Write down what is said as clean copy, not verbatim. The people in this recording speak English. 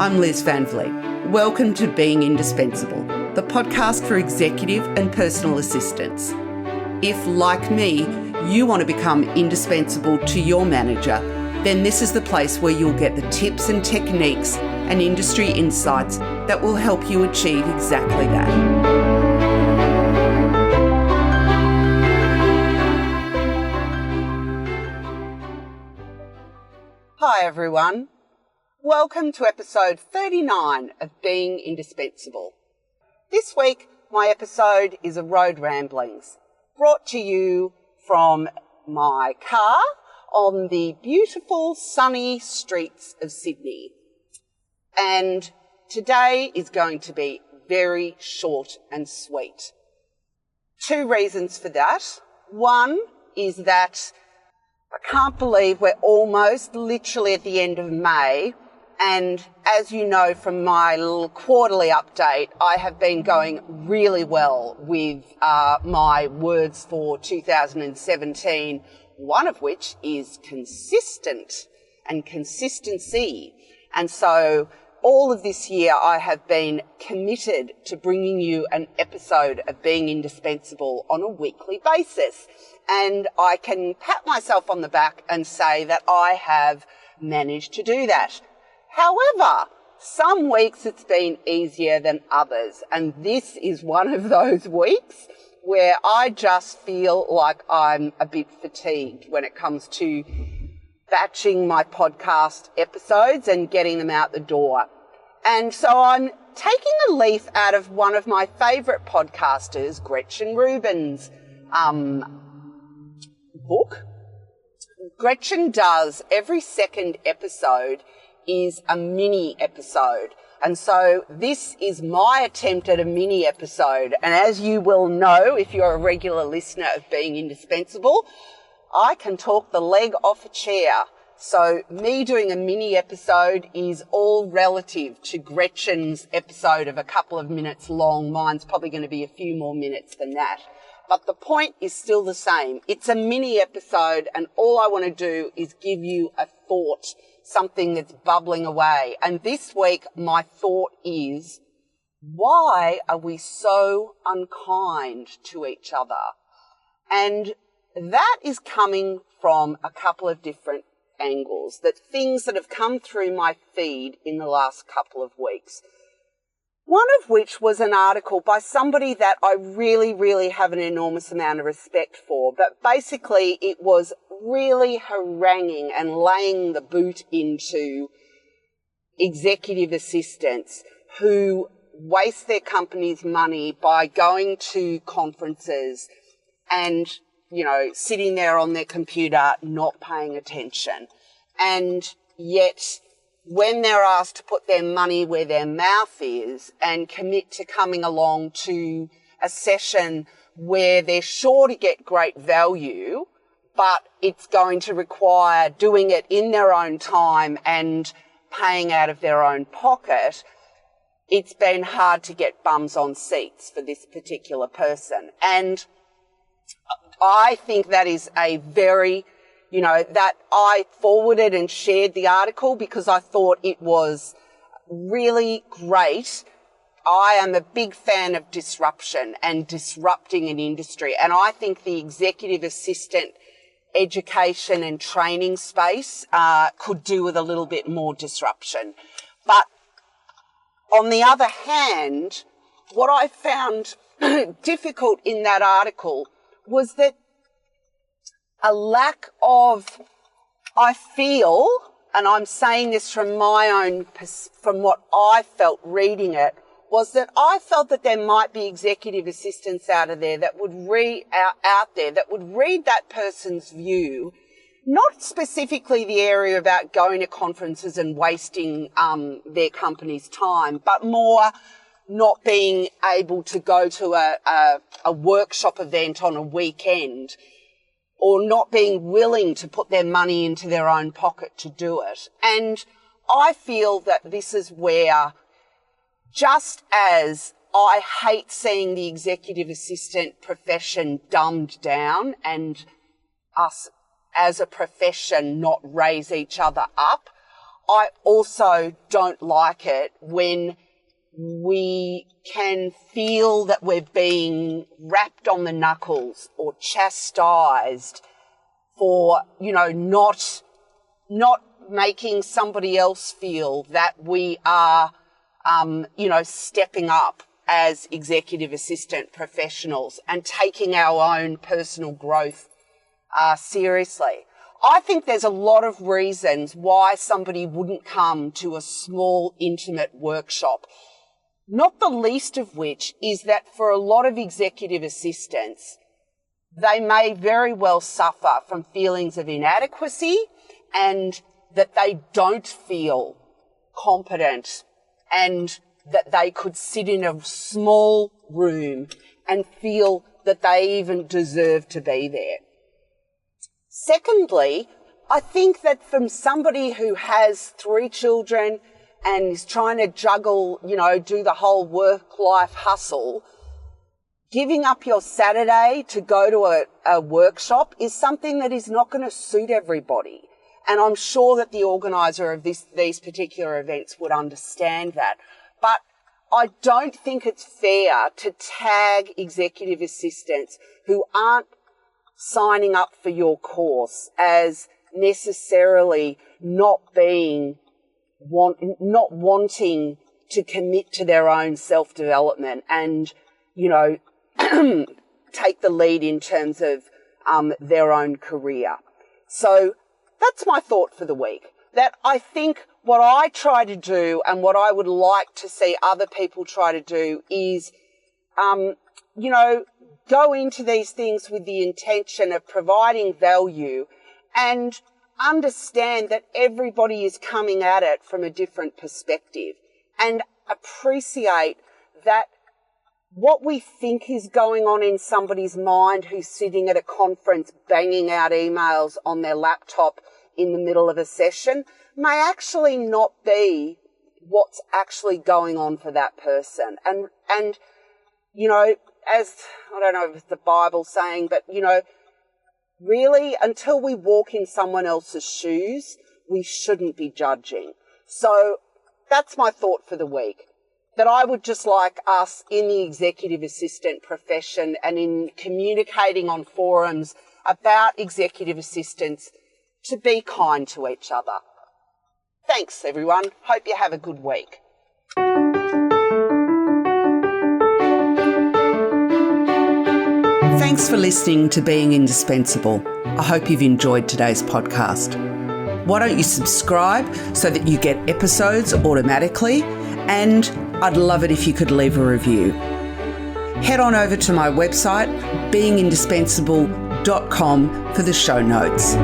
I'm Liz Van Vliet. Welcome to Being Indispensable, the podcast for executive and personal assistants. If, like me, you want to become indispensable to your manager, then this is the place where you'll get the tips and techniques and industry insights that will help you achieve exactly that. Hi everyone. Welcome to episode 39 of Being Indispensable. This week, my episode is a road ramblings, brought to you from my car on the beautiful sunny streets of Sydney. And today is going to be very short and sweet. Two reasons for that. One is that I can't believe we're almost literally at the end of May. And as you know from my little quarterly update, I have been going really well with my words for 2017, one of which is consistent and consistency. And so all of this year I have been committed to bringing you an episode of Being Indispensable on a weekly basis. And I can pat myself on the back and say that I have managed to do that. However, some weeks it's been easier than others, and this is one of those weeks where I just feel like I'm a bit fatigued when it comes to batching my podcast episodes and getting them out the door. And so I'm taking a leaf out of one of my favourite podcasters, Gretchen Rubin's book. Gretchen does every second episode is a mini episode. And so this is my attempt at a mini episode. And as you will know, if you're a regular listener of Being Indispensable, I can talk the leg off a chair. So me doing a mini episode is all relative to Gretchen's episode of a couple of minutes long. Mine's probably going to be a few more minutes than that. But the point is still the same. It's a mini episode, and all I want to do is give you a thought, something that's bubbling away. And this week, my thought is, why are we so unkind to each other? And that is coming from a couple of different angles, that things that have come through my feed in the last couple of weeks. One of which was an article by somebody that I really have an enormous amount of respect for. But basically it was really haranguing and laying the boot into executive assistants who waste their company's money by going to conferences and, sitting there on their computer not paying attention. And yet, when they're asked to put their money where their mouth is and commit to coming along to a session where they're sure to get great value, but it's going to require doing it in their own time and paying out of their own pocket, it's been hard to get bums on seats for this particular person. And I think that is a very that I forwarded and shared the article because I thought it was really great. I am a big fan of disruption and disrupting an industry. And I think the executive assistant education and training space could do with a little bit more disruption. But on the other hand, what I found difficult in that article was that a lack of, I feel, and I'm saying this from from what I felt reading it, was that I felt that there might be executive assistants out there that would read that person's view, not specifically the area about going to conferences and wasting their company's time, but more not being able to go to a workshop event on a weekend, or not being willing to put their money into their own pocket to do it. And I feel that this is where, just as I hate seeing the executive assistant profession dumbed down and us as a profession not raise each other up, I also don't like it when we can feel that we're being rapped on the knuckles or chastised for, not making somebody else feel that we are, stepping up as executive assistant professionals and taking our own personal growth seriously. I think there's a lot of reasons why somebody wouldn't come to a small, intimate workshop, not the least of which is that for a lot of executive assistants, they may very well suffer from feelings of inadequacy and that they don't feel competent and that they could sit in a small room and feel that they even deserve to be there. Secondly, I think that from somebody who has 3 children and is trying to juggle, do the whole work-life hustle, giving up your Saturday to go to a workshop is something that is not going to suit everybody. And I'm sure that the organiser of these particular events would understand that. But I don't think it's fair to tag executive assistants who aren't signing up for your course as necessarily not wanting to commit to their own self-development and, take the lead in terms of their own career. So that's my thought for the week, that I think what I try to do and what I would like to see other people try to do is, go into these things with the intention of providing value and understand that everybody is coming at it from a different perspective and appreciate that what we think is going on in somebody's mind who's sitting at a conference banging out emails on their laptop in the middle of a session may actually not be what's actually going on for that person. And as, I don't know if it's the Bible saying, but, really, until we walk in someone else's shoes, we shouldn't be judging. So that's my thought for the week, that I would just like us in the executive assistant profession and in communicating on forums about executive assistants to be kind to each other. Thanks, everyone. Hope you have a good week. Thanks for listening to Being Indispensable. I hope you've enjoyed today's podcast. Why don't you subscribe so that you get episodes automatically? And I'd love it if you could leave a review. Head on over to my website, beingindispensable.com, for the show notes.